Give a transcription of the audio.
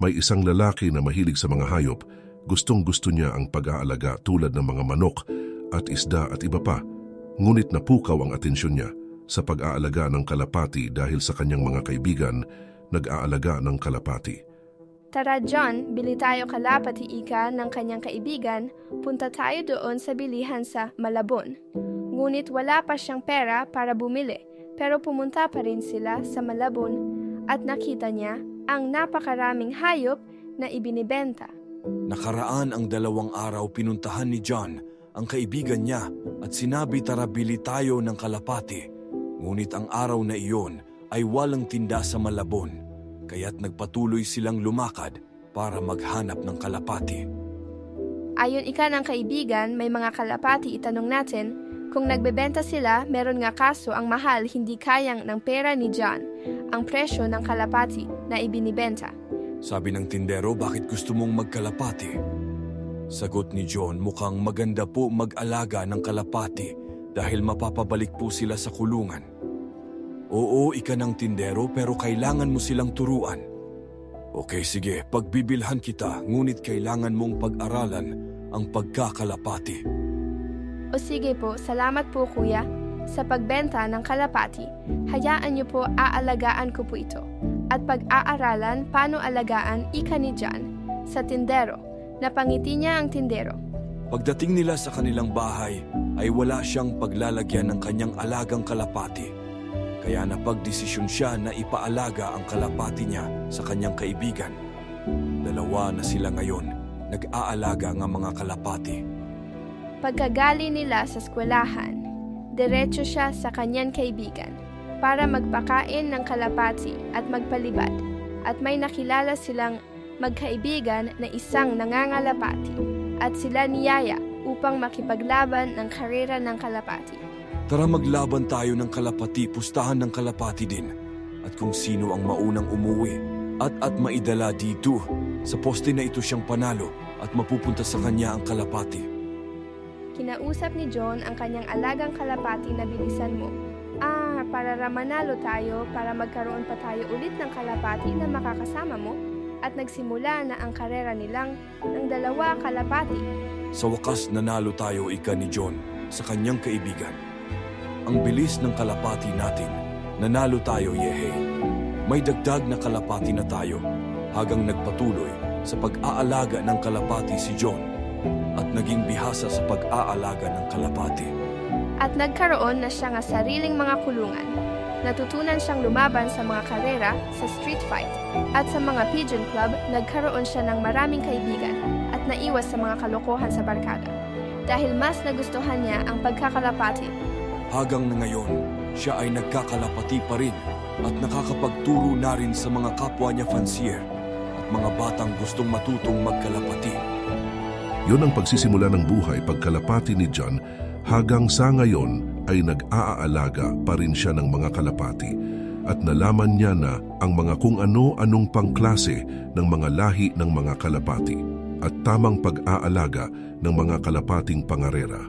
May isang lalaki na mahilig sa mga hayop. Gustong-gusto niya ang pag-aalaga tulad ng mga manok at isda at iba pa. Ngunit napukaw ang atensyon niya sa pag-aalaga ng kalapati dahil sa kanyang mga kaibigan nag-aalaga ng kalapati. Tara John, bili tayo kalapati ika ng kanyang kaibigan, punta tayo doon sa bilihan sa Malabon. Ngunit wala pa siyang pera para bumili, pero pumunta pa rin sila sa Malabon at nakita niya ang napakaraming hayop na ibinibenta. Nakaraan ang 2 araw pinuntahan ni John ang kaibigan niya at sinabi tara bili tayo ng kalapati. Ngunit ang araw na iyon ay walang tinda sa Malabon, kaya't nagpatuloy silang lumakad para maghanap ng kalapati. Ayon ika ng kaibigan, may mga kalapati, itanong natin, kung nagbebenta sila, meron nga kaso ang mahal hindi kayang ng pera ni John ang presyo ng kalapati na ibinibenta. Sabi ng tindero, bakit gusto mong magkalapati? Sagot ni John, mukhang maganda po mag-alaga ng kalapati dahil mapapabalik po sila sa kulungan. Oo, ika ng tindero, pero kailangan mo silang turuan. Okay, sige, pagbibilhan kita, ngunit kailangan mong pag-aralan ang pagkakalapati. O sige po, salamat po kuya. Sa pagbenta ng kalapati, hayaan niyo po aalagaan ko po ito. At pag-aaralan paano alagaan ika ni John sa tindero. Napangiti niya ang tindero. Pagdating nila sa kanilang bahay, ay wala siyang paglalagyan ng kanyang alagang kalapati. Kaya napagdesisyon siya na ipaalaga ang kalapati niya sa kanyang kaibigan. 2 na sila ngayon, nag-aalaga ng mga kalapati. Pagkagali nila sa eskwelahan, diretso siya sa kanyang kaibigan para magpakain ng kalapati at magpalibad, at may nakilala silang magkaibigan na isang nangangalapati at sila niyaya upang makipaglaban ng karera ng kalapati. Tara maglaban tayo ng kalapati, pustahan ng kalapati din. At kung sino ang maunang umuwi at maidala dito, sa poste na ito siyang panalo at mapupunta sa kanya ang kalapati. Kinausap ni John ang kanyang alagang kalapati na bilisan mo. Para manalo tayo, para magkaroon pa tayo ulit ng kalapati na makakasama mo. At nagsimula na ang karera nilang ng 2 kalapati. Sa wakas nanalo tayo ika ni John sa kanyang kaibigan. Ang bilis ng kalapati natin, nanalo tayo yehe. May dagdag na kalapati na tayo hanggang nagpatuloy sa pag-aalaga ng kalapati si John at naging bihasa sa pag-aalaga ng kalapati. At nagkaroon na siya ng sariling mga kulungan. Natutunan siyang lumaban sa mga karera, sa street fight, at sa mga pigeon club, nagkaroon siya ng maraming kaibigan at naiwas sa mga kalokohan sa barkada. Dahil mas nagustuhan niya ang pagkakalapati. Hanggang na ngayon, siya ay nagkakalapati pa rin at nakakapagturo na rin sa mga kapwa niya fancier at mga batang gustong matutong magkalapati. Yun ang pagsisimula ng buhay pagkalapati ni John. Hanggang sa ngayon ay nag-aalaga pa rin siya ng mga kalapati at nalaman niya na ang mga kung ano-anong pangklase ng mga lahi ng mga kalapati at tamang pag-aalaga ng mga kalapating pangarera.